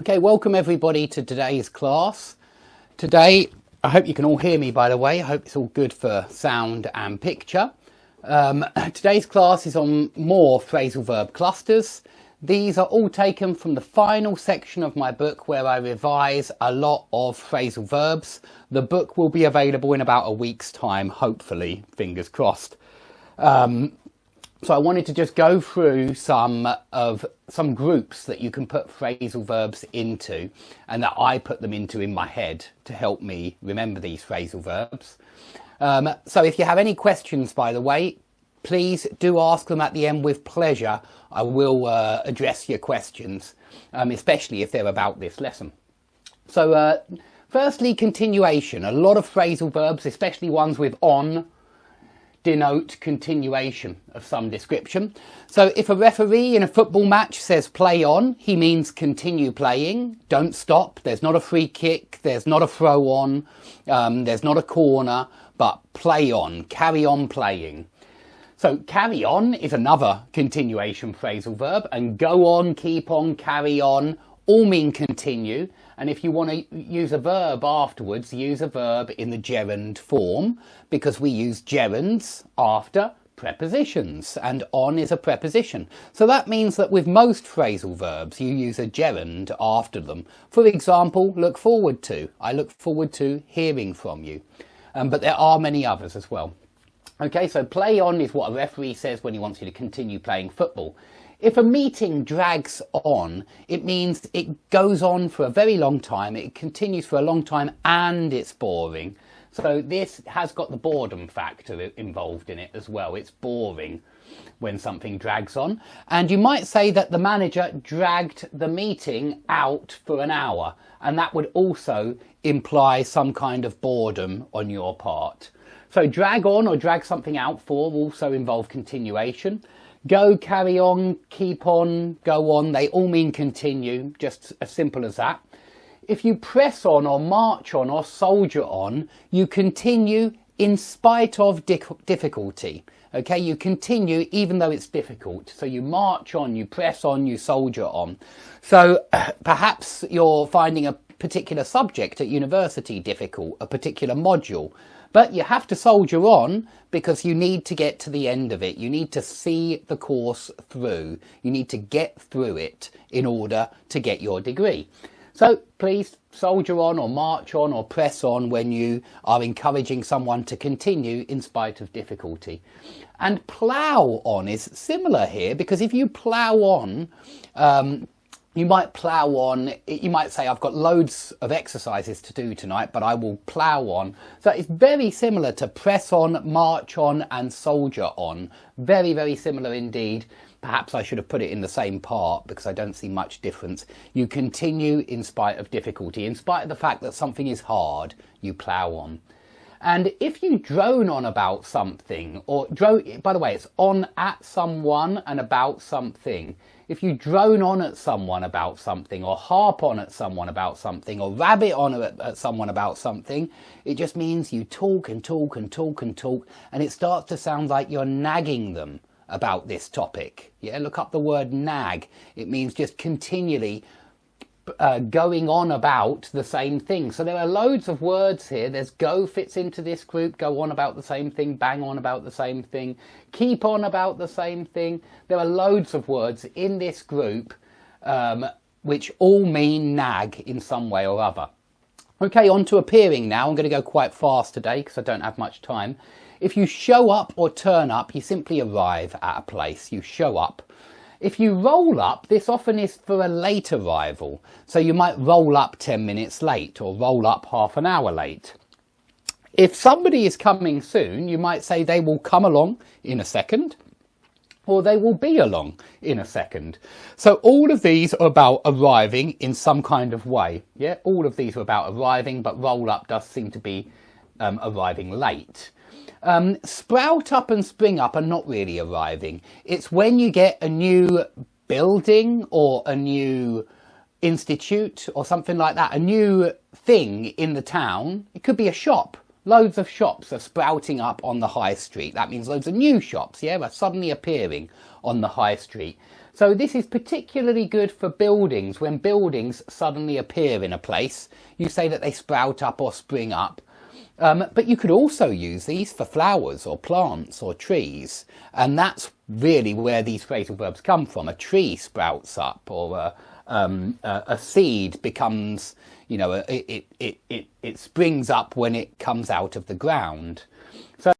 Okay, welcome everybody to today's class. Today, I hope you can all hear me, by the way. I hope it's all good for sound and picture. Today's class is on more phrasal verb clusters. These are all taken from the final section of my book where I revise a lot of phrasal verbs. The book will be available in about a week's time, hopefully, fingers crossed. So I wanted to just go through some groups that you can put phrasal verbs into and that I put them into in my head to help me remember these phrasal verbs. So if you have any questions, by the way, please do ask them at the end with pleasure. I will address your questions, especially if they're about this lesson. So firstly, continuation. A lot of phrasal verbs, especially ones with on, denote continuation of some description. So if a referee in a football match says play on, he means continue playing, don't stop. There's not a free kick, there's not a throw on, there's not a corner, but play on, carry on playing. So carry on is another continuation phrasal verb, and go on, keep on, carry on all mean continue. And if you want to use a verb afterwards, use a verb in the gerund form, because we use gerunds after prepositions, and on is a preposition. So that means that with most phrasal verbs, you use a gerund after them. For example, look forward to. I look forward to hearing from you. But there are many others as well. Okay, so play on is what a referee says when he wants you to continue playing football. If a meeting drags on, it means it goes on for a very long time, it continues for a long time, and it's boring. So this has got the boredom factor involved in it as well. It's boring when something drags on. And you might say that the manager dragged the meeting out for an hour, and that would also imply some kind of boredom on your part. So drag on or drag something out for also involve continuation. Go, carry on, keep on, go on, they all mean continue, just as simple as that. If you press on or march on or soldier on, you continue in spite of difficulty. Okay, you continue even though it's difficult. So you march on, you press on, you soldier on. So perhaps you're finding a particular subject at university difficult, a particular module. But you have to soldier on because you need to get to the end of it. You need to see the course through. You need to get through it in order to get your degree. So please soldier on or march on or press on when you are encouraging someone to continue in spite of difficulty. And plough on is similar here, because if you plough on, you might plough on, you might say, I've got loads of exercises to do tonight, but I will plough on. So it's very similar to press on, march on, and soldier on. Very, very similar indeed. Perhaps I should have put it in the same part because I don't see much difference. You continue in spite of difficulty. In spite of the fact that something is hard, you plough on. And if you drone on about something, or by the way, it's on at someone and about something. If you drone on at someone about something, or harp on at someone about something, or rabbit on at someone about something, it just means you talk and talk and talk and talk, and it starts to sound like you're nagging them about this topic. Yeah, look up the word nag. It means just continually going on about the same thing. So there are loads of words here. There's go fits into this group, go on about the same thing, bang on about the same thing, keep on about the same thing. There are loads of words in this group which all mean nag in some way or other. Okay, on to appearing now. I'm going to go quite fast today because I don't have much time. If you show up or turn up, you simply arrive at a place. You show up. If you roll up, this often is for a late arrival. So you might roll up 10 minutes late or roll up half an hour late. If somebody is coming soon, you might say they will come along in a second, or they will be along in a second. So all of these are about arriving in some kind of way. Yeah, all of these are about arriving, but roll up does seem to be arriving late. Sprout up and spring up are not really arriving. It's when you get a new building or a new institute or something like that, a new thing in the town. It could be a shop loads of shops are sprouting up on the high street. That means loads of new shops, yeah, are suddenly appearing on the high street. So this is particularly good for buildings. When buildings suddenly appear in a place, you say that they sprout up or spring up. But you could also use these for flowers or plants or trees. And that's really where these phrasal verbs come from. A tree sprouts up, or a seed becomes, you know, it springs up when it comes out of the ground. So